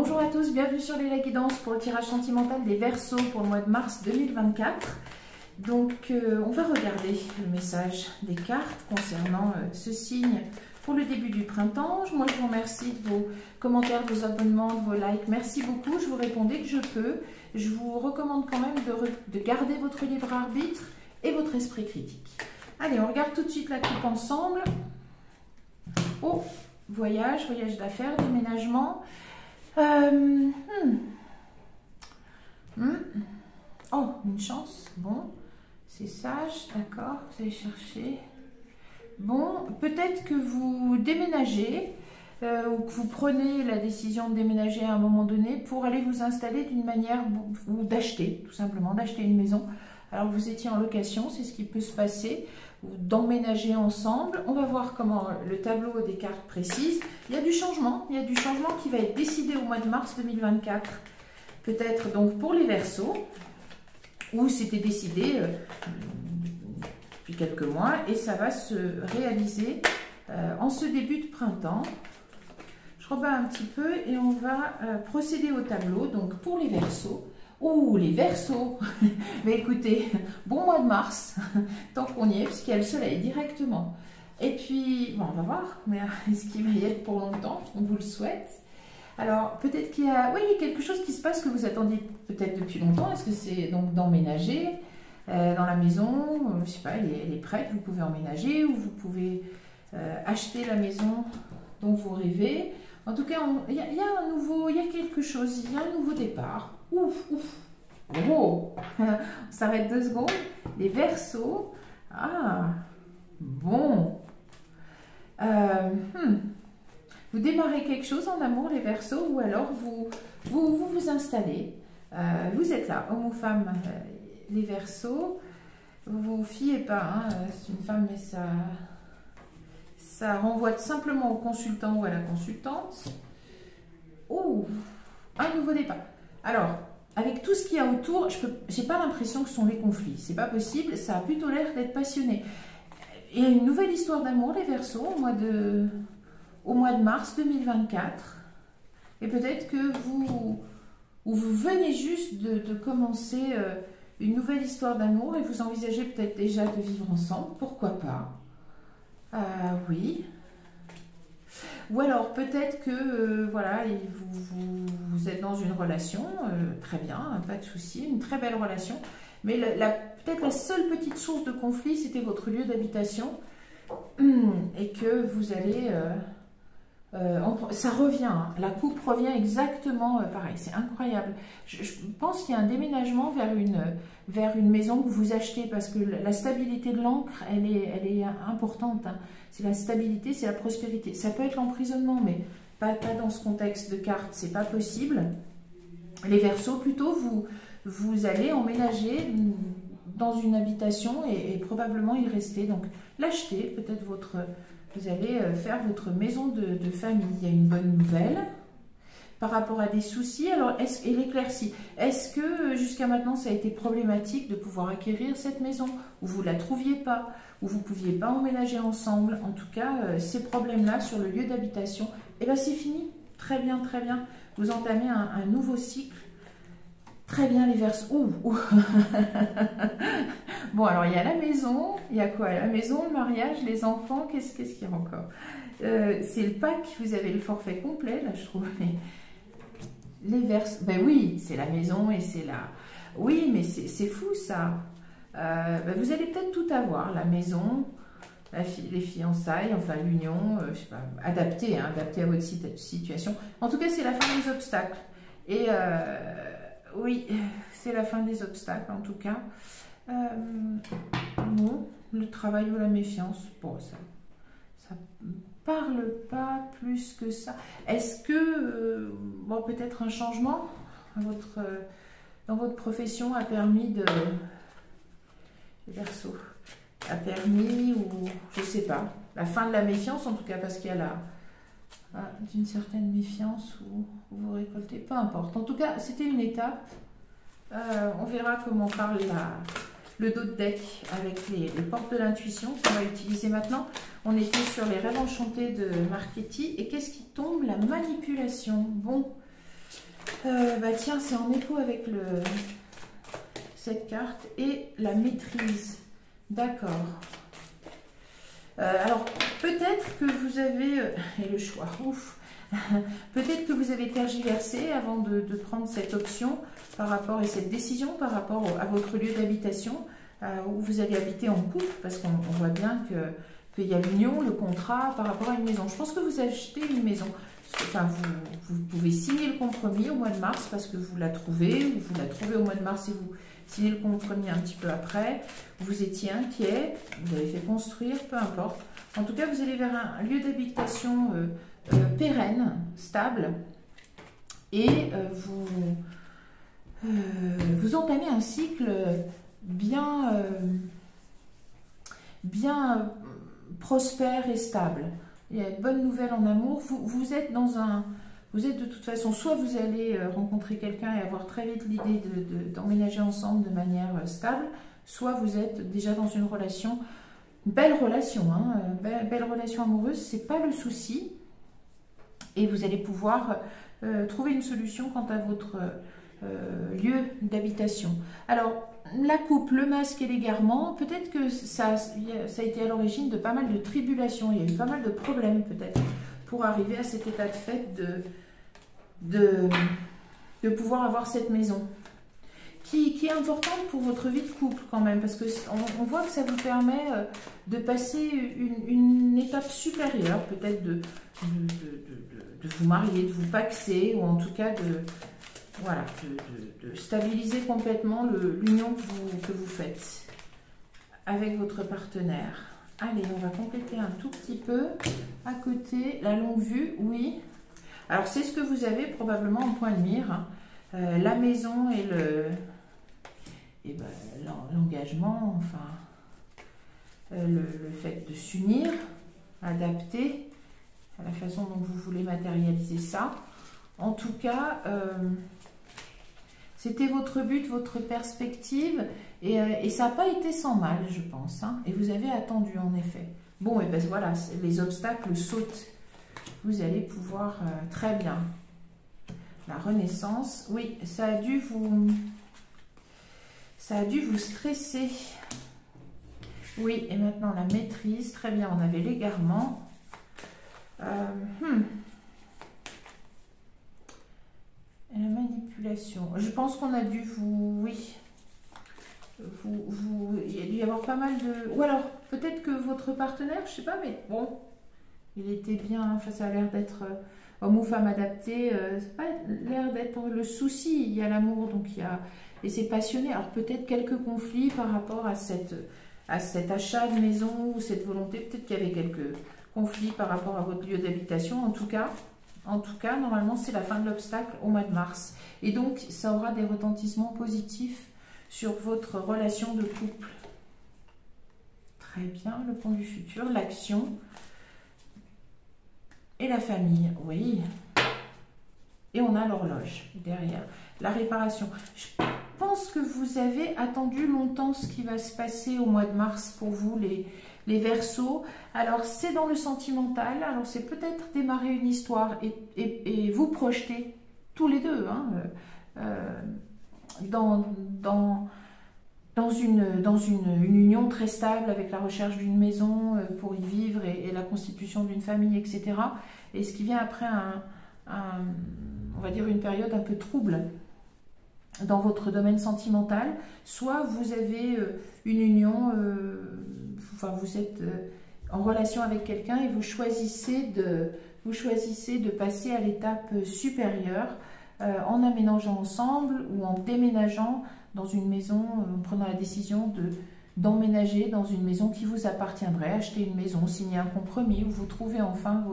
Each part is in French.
Bonjour à tous, bienvenue sur les Guidances pour le tirage sentimental des Verseaux pour le mois de mars 2024. Donc on va regarder le message des cartes concernant ce signe pour le début du printemps. Moi je vous remercie de vos commentaires, de vos abonnements, de vos likes. Merci beaucoup, je vous réponds dès que je peux. Je vous recommande quand même de garder votre libre arbitre et votre esprit critique. Allez, on regarde tout de suite la coupe ensemble. Oh, voyage d'affaires, déménagement. Oh, une chance. Bon, c'est sage, d'accord, vous allez chercher. Bon, peut-être que vous déménagez ou que vous prenez la décision de déménager à un moment donné pour aller vous installer d'une manière ou d'acheter, tout simplement, d'acheter une maison. Alors vous étiez en location, c'est ce qui peut se passer, ou d'emménager ensemble. On va voir comment le tableau des cartes précise. Il y a du changement qui va être décidé au mois de mars 2024. Peut-être donc pour les Verseaux, où c'était décidé depuis quelques mois, et ça va se réaliser en ce début de printemps. Je rebats un petit peu et on va procéder au tableau. Donc pour les Verseaux, ouh, les Verseaux. Mais écoutez, bon mois de mars, tant qu'on y est, puisqu'il y a le soleil directement. Et puis, bon, on va voir, mais est-ce qu'il va y être pour longtemps? On vous le souhaite. Alors, peut-être qu'il y a, oui, quelque chose qui se passe que vous attendiez peut-être depuis longtemps. Est-ce que c'est donc d'emménager dans la maison? Je sais pas, elle est prête, vous pouvez emménager ou vous pouvez acheter la maison dont vous rêvez. En tout cas, il y a quelque chose, il y a un nouveau départ. Ouf, ouf. Oh, on s'arrête 2 secondes. Les Verseaux. Ah, bon. Vous démarrez quelque chose en amour, les Verseaux, ou alors vous installez. Vous êtes là, homme ou femme, les Verseaux. Vous vous fiez pas, hein, c'est une femme, mais ça renvoie simplement au consultant ou à la consultante. Oh, un nouveau départ. Alors, avec tout ce qu'il y a autour, j'ai pas l'impression que ce sont les conflits. C'est pas possible, ça a plutôt l'air d'être passionné. Il y a une nouvelle histoire d'amour, les Verseaux, au mois de mars 2024. Et peut-être que vous venez juste de commencer une nouvelle histoire d'amour et vous envisagez peut-être déjà de vivre ensemble. Pourquoi pas? Oui. Ou alors peut-être que voilà, vous êtes dans une relation, très bien, pas de souci, une très belle relation, mais peut-être la seule petite source de conflit, c'était votre lieu d'habitation, et que vous allez... ça revient, hein, la coupe revient exactement pareil, c'est incroyable. Je pense qu'il y a un déménagement vers une maison que vous achetez, parce que la stabilité de l'encre, elle est importante, hein. C'est la stabilité, c'est la prospérité. Ça peut être l'emprisonnement, mais pas dans ce contexte de carte, c'est pas possible. Les Verseaux, plutôt, vous allez emménager dans une habitation et probablement y rester. Donc l'acheter, peut-être vous allez faire votre maison de famille. Il y a une bonne nouvelle par rapport à des soucis. Alors, et l'éclaircie, est-ce que jusqu'à maintenant ça a été problématique de pouvoir acquérir cette maison, ou vous ne la trouviez pas, ou vous ne pouviez pas emménager ensemble? En tout cas, ces problèmes-là sur le lieu d'habitation, et bien c'est fini. Très bien, très bien. Vous entamez un nouveau cycle. Très bien, les Verseaux. Ouh. Bon, alors il y a la maison. Il y a quoi? La maison, le mariage, les enfants. Qu'est-ce qu'il y a encore? C'est le pack. Vous avez le forfait complet, là, je trouve. Mais les Verseaux. Ben oui, c'est la maison et c'est la... Oui, mais c'est fou, ça. Ben vous allez peut-être tout avoir. La maison, les fiançailles, enfin l'union, je sais pas, adapté à votre situation. En tout cas, c'est la fin des obstacles. Et... oui, c'est la fin des obstacles en tout cas. Bon, le travail ou la méfiance, bon, ça parle pas plus que ça. Est-ce que, bon, peut-être un changement dans votre profession a permis de... Verseau, a permis, ou je sais pas, la fin de la méfiance en tout cas, parce qu'il y a d'une certaine méfiance où vous récoltez, peu importe. En tout cas, c'était une étape. On verra comment parle le dos de deck avec les portes de l'intuition qu'on va utiliser maintenant. On était sur les rêves enchantés de Marchetti. Et qu'est-ce qui tombe? La manipulation. Bon, Bah tiens, c'est en écho avec cette carte et la maîtrise. D'accord. Alors, peut-être que vous avez... et le choix, ouf. Peut-être que vous avez tergiversé avant de prendre cette option par rapport, et cette décision par rapport à votre lieu d'habitation où vous allez habiter en couple, parce qu'on voit bien qu'il y a l'union, le contrat par rapport à une maison. Je pense que vous achetez une maison. Enfin, vous pouvez signer le compromis au mois de mars parce que vous la trouvez, ou vous la trouvez au mois de mars et vous signez le compromis un petit peu après. Vous étiez inquiet, vous avez fait construire, peu importe. En tout cas, vous allez vers un lieu d'habitation pérenne, stable, et vous entamez un cycle bien prospère et stable. Il y a une bonne nouvelle en amour. Vous êtes de toute façon, soit vous allez rencontrer quelqu'un et avoir très vite l'idée d'emménager ensemble de manière stable, soit vous êtes déjà dans une relation, belle relation, hein, belle relation amoureuse, c'est pas le souci. Et vous allez pouvoir trouver une solution quant à votre lieu d'habitation. Alors, la coupe, le masque et l'égarement, peut-être que ça a été à l'origine de pas mal de tribulations. Il y a eu pas mal de problèmes peut-être pour arriver à cet état de fait de pouvoir avoir cette maison. Qui est importante pour votre vie de couple quand même, parce qu'on voit que ça vous permet de passer une étape supérieure, peut-être de vous marier, de vous paxer, ou en tout cas de stabiliser complètement l'union que vous faites avec votre partenaire. Allez, on va compléter un tout petit peu. À côté, la longue vue, oui. Alors, c'est ce que vous avez probablement en point de mire, hein. La maison et l'engagement, enfin, le fait de s'unir, adapter à la façon dont vous voulez matérialiser ça. En tout cas, c'était votre but, votre perspective, et ça n'a pas été sans mal, je pense, hein, et vous avez attendu en effet. Bon, et ben voilà, les obstacles sautent. Vous allez pouvoir très bien. La renaissance, oui, ça a dû vous stresser. Oui, et maintenant la maîtrise, très bien, on avait l'égarement. Et la manipulation. Je pense qu'on a dû il y a dû y avoir pas mal de... Ou alors, peut-être que votre partenaire, je sais pas, mais bon, il était bien, enfin ça a l'air d'être homme ou femme adapté, c'est pas l'air d'être le souci, il y a l'amour, donc il y a... Et c'est passionné, alors peut-être quelques conflits par rapport à cet achat de maison, ou cette volonté, peut-être qu'il y avait quelques conflits par rapport à votre lieu d'habitation, en tout cas, normalement, c'est la fin de l'obstacle au mois de mars. Et donc, ça aura des retentissements positifs sur votre relation de couple. Très bien, le pont du futur, l'action et la famille, oui. Et on a l'horloge derrière, la réparation. Je pense que vous avez attendu longtemps ce qui va se passer au mois de mars pour vous, les Verseaux. Alors, c'est dans le sentimental. Alors, c'est peut-être démarrer une histoire et vous projeter tous les deux, hein, dans une union très stable avec la recherche d'une maison pour y vivre et la constitution d'une famille, etc. Et ce qui vient après on va dire une période un peu trouble dans votre domaine sentimental. Soit vous avez une union, enfin vous êtes en relation avec quelqu'un et vous choisissez de passer à l'étape supérieure en aménageant ensemble ou en déménageant dans une maison, en prenant la décision d'emménager dans une maison qui vous appartiendrait, acheter une maison, signer un compromis où vous trouvez enfin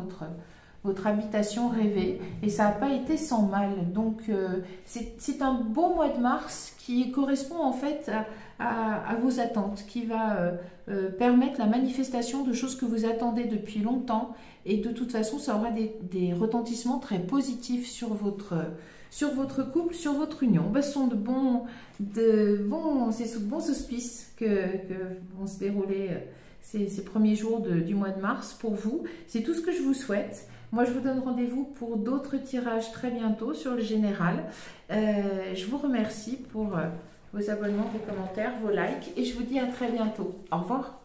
votre habitation rêvée, et ça n'a pas été sans mal. Donc c'est un beau mois de mars qui correspond en fait à vos attentes, qui va permettre la manifestation de choses que vous attendez depuis longtemps, et de toute façon ça aura des retentissements très positifs sur votre couple, sur votre union. Ben, ce sont c'est sous de bons auspices que vont se dérouler ces premiers jours du mois de mars pour vous. C'est tout ce que je vous souhaite. Moi, je vous donne rendez-vous pour d'autres tirages très bientôt sur le général. Je vous remercie pour vos abonnements, vos commentaires, vos likes et je vous dis à très bientôt. Au revoir.